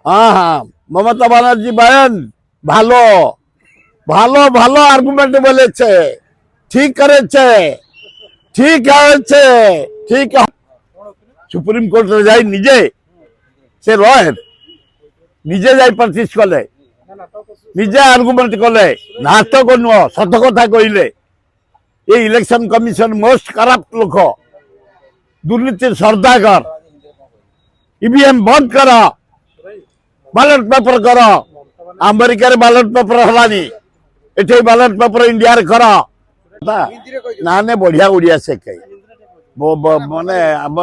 हाँ हाँ ममता बनर्जी बहन ভালো ভালো ভালো আর্গুমেন্ট বলেছে ঠিক করেছে ঠিক হয়েছে ঠিক সুপ্রিম কোর্টে যাই নিজে সে লয়ের নিজে যাই প্র্যাকটিস কলে নিজে আর্গুমেন্ট কলে নাটক নুহ সত কথা কইলে এই ইলেকশন কমিশন মোস্ট করাপ্ট লোক দুর্নীতির সর্দাগর ইভিএম বন্ধ কর ব্যালট পেপর কর আমেরিকার ব্যালট পেপর হলানি এটি ব্যালট পেপর ইন্ডিয়ার কর না নে বঢ়িয়া ওড়িয়া সে কই মানে আম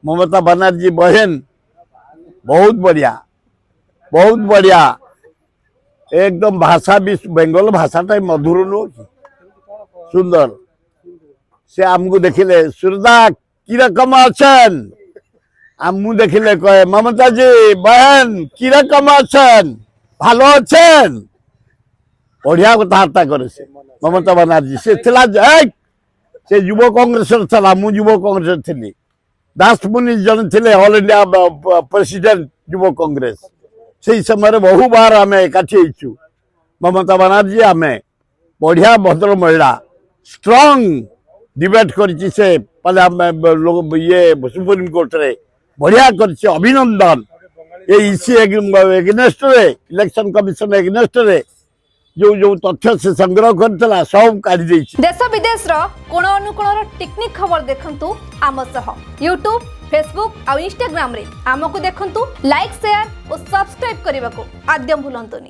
মমতা बनर्जी बहन बहुत बढ़िया एकदम भाषा भी बेंगल भाषाटा मधुर नुह कि सुंदर से आमको देखिले सुरदा की रकम अछन आमु देखिले कहे ममता जी बहन की रकम अछन ভালো আছেন बढ़िया कथबार्ता करे से ममता बनर्जी से थिला से युव कांग्रेस था मु युव कांग्रेस थी दास मुनि जन थे ऑल इंडिया प्रेसिडेंट युव कांग्रेस से समय बहु बार आम एकाठी ममता बनर्जी आम बढ़िया भद्र महिला स्ट्रांग डिबेट कर ये सुप्रीम कोर्ट रे बढ़िया कर अभिनंदन ये इसी एग्नेस्ट रे इलेक्शन कमिशन एग्नेस्ट रे जो जो तथ्य से संग्रह करतला सब काढी देछि। देश विदेश रो कोण अनुकोण टेक्निक खबर देखंतु आम सह यूट्यूब फेसबुक और इंस्टाग्राम रे आमको देखंतु लाइक शेयर और सब्सक्राइब करने को आद्यम भूलंतुनी।